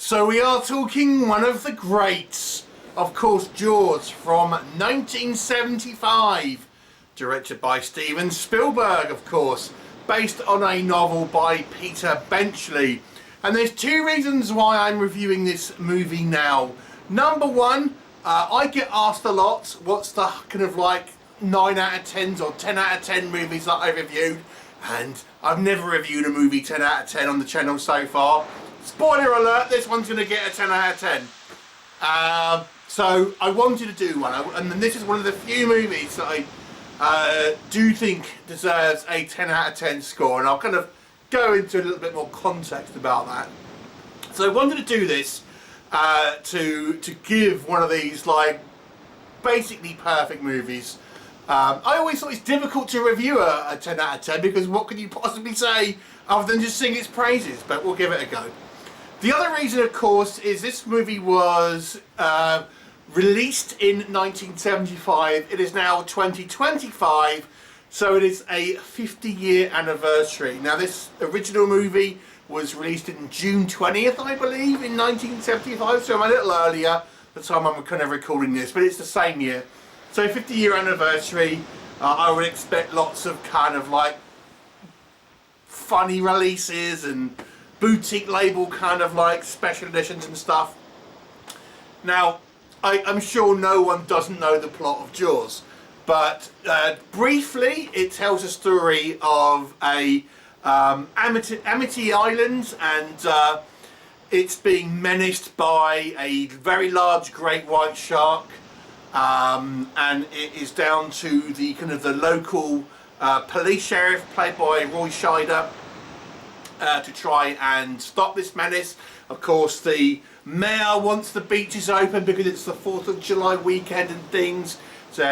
So we are talking one of the greats, of course, Jaws from 1975, directed by Steven Spielberg, of course, based on a novel by Peter Benchley. And there's two reasons why I'm reviewing this movie now. Number one, I get asked a lot, what's the kind of like 9 out of 10s or 10 out of 10 movies that I reviewed, and I've never reviewed a movie 10 out of 10 on the channel so far. Spoiler alert, this one's going to get a 10 out of 10. So I wanted to do one, and this is one of the few movies that I do think deserves a 10 out of 10 score, and I'll kind of go into a little bit more context about that. So I wanted to do this to give one of these like basically perfect movies. I always thought it's difficult to review a 10 out of 10 because what can you possibly say other than just sing its praises, but we'll give it a go. The other reason, of course, is this movie was released in 1975. It is now 2025, so it is a 50-year anniversary. Now, this original movie was released in June 20th, I believe, in 1975, so I'm a little earlier the time I'm kind of recording this, but it's the same year. So 50-year anniversary, I would expect lots of kind of like funny releases and boutique label kind of like special editions and stuff. Now, I'm sure no one doesn't know the plot of Jaws, but briefly it tells a story of a Amity Island, and it's being menaced by a very large great white shark, and it is down to the kind of the local police sheriff, played by Roy Scheider, to try and stop this menace. Of course, the mayor wants the beaches open because it's the 4th of July weekend and things. So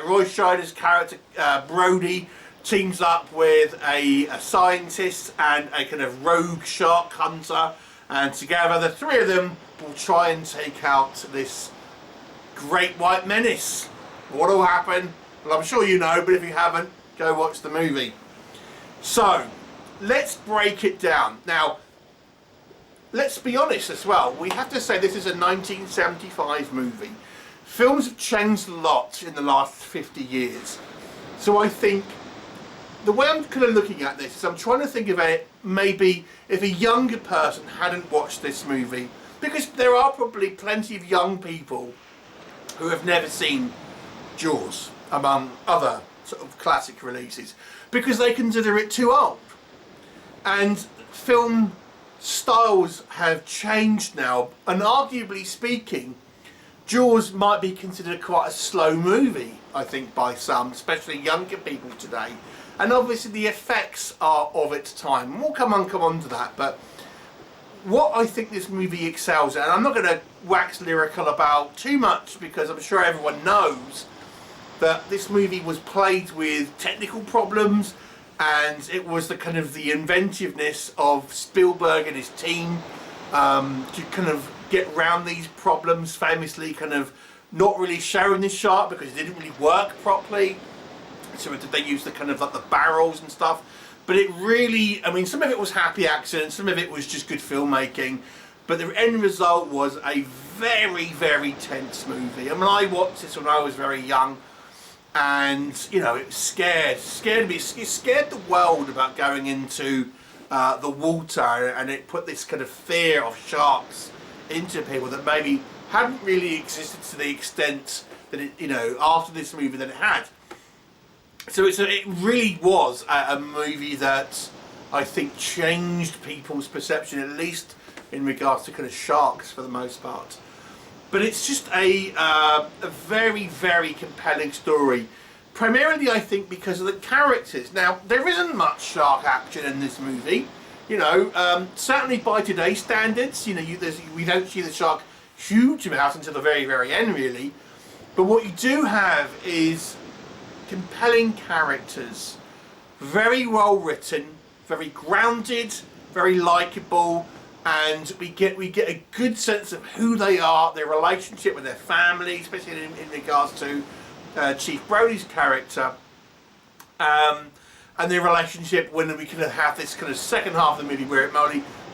Roy Scheider's character Brody teams up with a scientist and a kind of rogue shark hunter, and together the three of them will try and take out this great white menace. What will happen? Well, I'm sure you know, but if you haven't, go watch the movie. So let's break it down. Now, let's be honest as well. We have to say this is a 1975 movie. Films have changed a lot in the last 50 years. So I think the way I'm kind of looking at this is I'm trying to think of it maybe if a younger person hadn't watched this movie, because there are probably plenty of young people who have never seen Jaws, among other sort of classic releases, because they consider it too old. And film styles have changed now, and arguably speaking, Jaws might be considered quite a slow movie, I think, by some, especially younger people today. And obviously the effects are of its time, and we'll come on to that. But what I think this movie excels at, and I'm not going to wax lyrical about too much because I'm sure everyone knows that this movie was plagued with technical problems, and it was the kind of the inventiveness of Spielberg and his team to kind of get around these problems, famously kind of not really showing the shark because it didn't really work properly. So they used the kind of like the barrels and stuff. But it really, I mean, some of it was happy accidents, some of it was just good filmmaking, but the end result was a very, very tense movie. I mean, I watched this when I was very young, and you know, it scared me. It scared the world about going into the water, and it put this kind of fear of sharks into people that maybe hadn't really existed to the extent that it, you know, after this movie that it had. So it really was a movie that I think changed people's perception, at least in regards to kind of sharks for the most part. But it's just a very, very compelling story. Primarily, I think, because of the characters. Now, there isn't much shark action in this movie. You know, certainly by today's standards, you know, we don't see the shark huge amounts until the very, very end, really. But what you do have is compelling characters, very well written, very grounded, very likeable, and we get a good sense of who they are, their relationship with their family, especially in regards to Chief Brody's character, and their relationship when we kind of have this kind of second half of the movie where it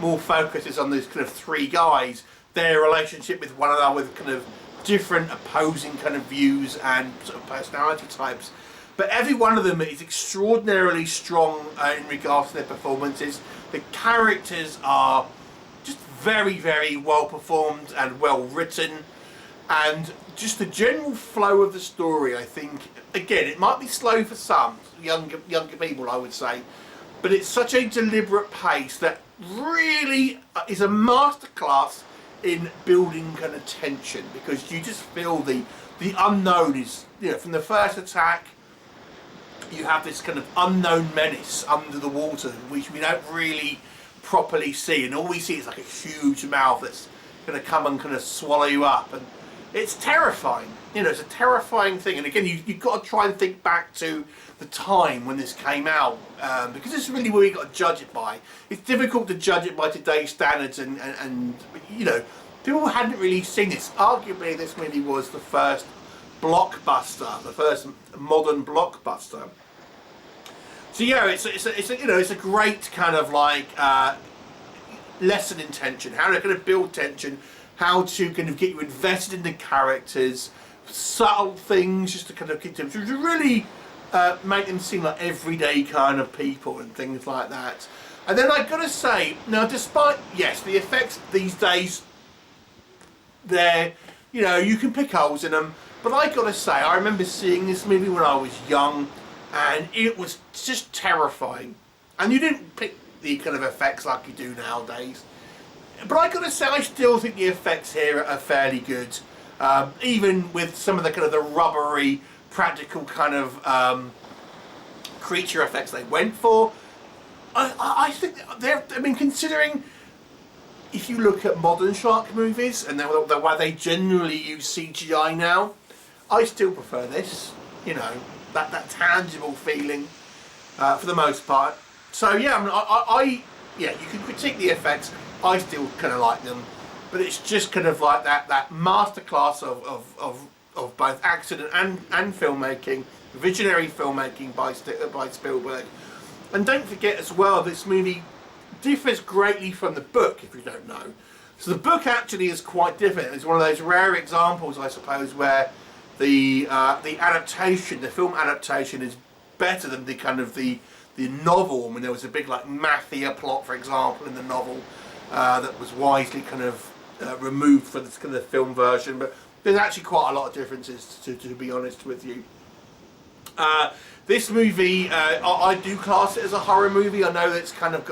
more focuses on these kind of three guys, their relationship with one another, with kind of different opposing kind of views and sort of personality types. But every one of them is extraordinarily strong in regards to their performances. The characters are just very, very well performed and well written, and just the general flow of the story, I think, again, it might be slow for some younger people, I would say, but it's such a deliberate pace that really is a masterclass in building kind of tension, because you just feel the unknown is, you know, from the first attack you have this kind of unknown menace under the water which we don't really properly see, and all we see is like a huge mouth that's going to come and kind of swallow you up, and it's terrifying. You know, it's a terrifying thing. And again, you've got to try and think back to the time when this came out, because this is really where you've got to judge it by. It's difficult to judge it by today's standards, and you know, people hadn't really seen this. Arguably, this movie was the first blockbuster, the first modern blockbuster. So yeah, it's a great kind of like lesson in tension, how to kind of build tension, how to kind of get you invested in the characters, subtle things just to kind of get them to really make them seem like everyday kind of people and things like that. And then I've got to say, now despite, yes, the effects these days, they're, you know, you can pick holes in them, but I've got to say, I remember seeing this movie when I was young, and it was just terrifying. And you didn't pick the kind of effects like you do nowadays. But I got to say, I still think the effects here are fairly good, even with some of the kind of the rubbery, practical kind of creature effects they went for. I think they're, I mean, considering if you look at modern shark movies and the way they generally use CGI now, I still prefer this. You know, that tangible feeling for the most part. So yeah, I mean, yeah, you can critique the effects. I still kind of like them, but it's just kind of like that masterclass of both accident and filmmaking, visionary filmmaking by Spielberg. And don't forget as well, this movie differs greatly from the book, if you don't know. So the book actually is quite different. It's one of those rare examples, I suppose, where the adaptation, the film adaptation, is better than the kind of the novel. I mean, there was a big like mafia plot, for example, in the novel that was wisely kind of removed from this kind of film version. But there's actually quite a lot of differences, to be honest with you. This movie, I do class it as a horror movie. I know that it's kind of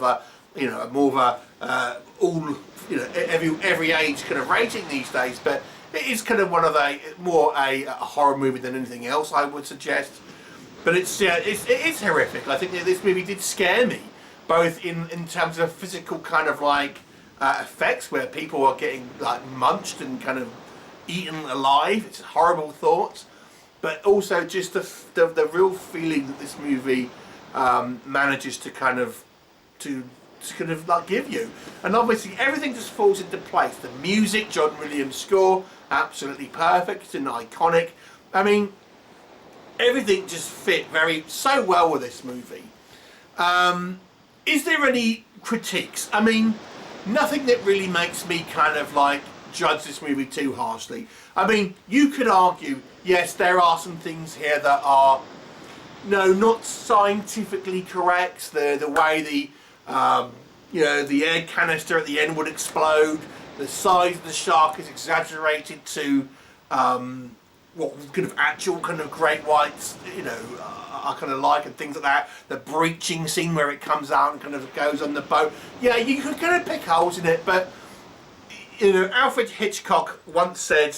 a you know, more of a all, you know, every age kind of rating these days, but it is kind of one of more a horror movie than anything else, I would suggest. But it is horrific. I think that this movie did scare me, both in terms of physical kind of like effects, where people are getting like munched and kind of eaten alive. It's a horrible thought. But also just the real feeling that this movie manages to kind of like give you. And obviously everything just falls into place. The music, John Williams' score, absolutely perfect. It's an iconic. I mean, everything just fit so well with this movie. Is there any critiques? I mean, nothing that really makes me kind of like judge this movie too harshly. I mean, you could argue, yes, there are some things here that are, no, not scientifically correct. The way you know, the air canister at the end would explode. The size of the shark is exaggerated to what kind of actual kind of great whites, you know, are kind of like, and things like that. The breaching scene where it comes out and kind of goes on the boat. Yeah, you could kind of pick holes in it, but you know, Alfred Hitchcock once said,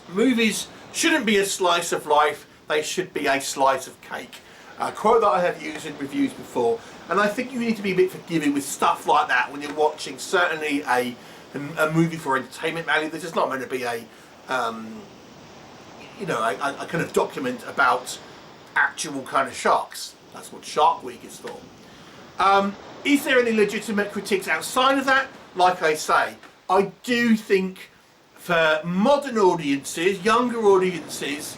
movies shouldn't be a slice of life, they should be a slice of cake. A quote that I have used in reviews before, and I think you need to be a bit forgiving with stuff like that when you're watching certainly a movie for entertainment value. This is not meant to be a you know, a kind of document about actual kind of sharks. That's what Shark Week is for. Is there any legitimate critiques outside of that? Like I say, I do think for modern audiences, younger audiences,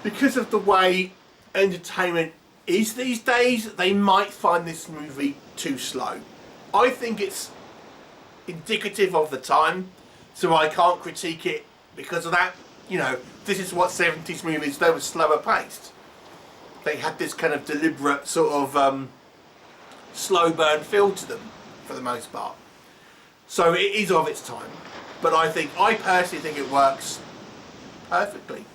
because of the way entertainment is these days, they might find this movie too slow. I think it's indicative of the time, so I can't critique it because of that. You know, this is what 70s movies, they were slower paced. They had this kind of deliberate sort of slow burn feel to them for the most part. So it is of its time, but I personally think it works perfectly.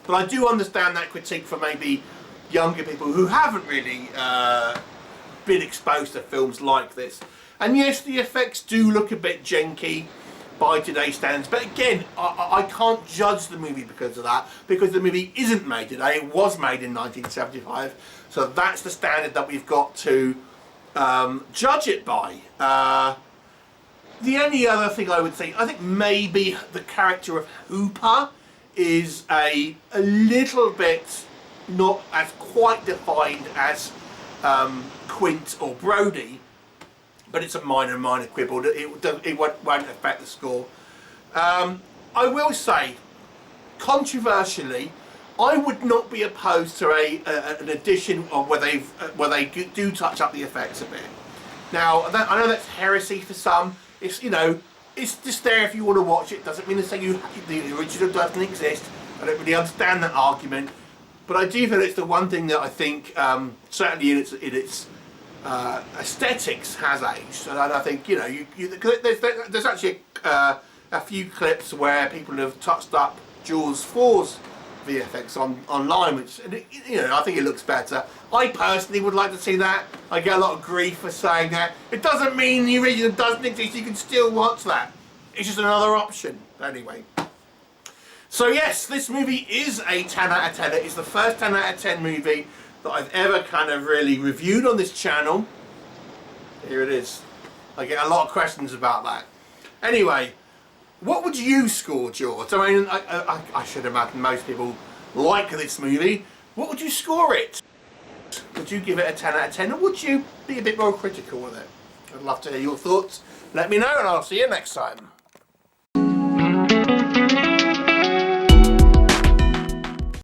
But I do understand that critique for maybe younger people who haven't really been exposed to films like this. And yes, the effects do look a bit janky by today's standards, but again, I can't judge the movie because of that, because the movie isn't made today. It was made in 1975, so that's the standard that we've got to judge it by. The only other thing I would say, I think maybe the character of Hooper is a little bit not as quite defined as Quint or Brody, but it's a minor quibble. It won't affect the score. I will say, controversially, I would not be opposed to an edition where they do touch up the effects a bit. Now, I know that's heresy for some. It's, you know, it's just there if you want to watch it. Doesn't mean to say the original doesn't exist. I don't really understand that argument, but I do feel it's the one thing that I think certainly in its aesthetics has aged. And I think, you know, there's actually a few clips where people have touched up Jaws 4's VFX online, which, you know, I think it looks better. I personally would like to see that. I get a lot of grief for saying that. It doesn't mean the original doesn't exist. You can still watch that. It's just another option. Anyway. So yes, this movie is a 10 out of 10. It is the first 10 out of 10 movie that I've ever kind of really reviewed on this channel. Here it is. I get a lot of questions about that. Anyway, what would you score Jaws? I mean, I should imagine most people like this movie. What would you score it? Would you give it a 10 out of 10, or would you be a bit more critical with it? I'd love to hear your thoughts. Let me know, and I'll see you next time.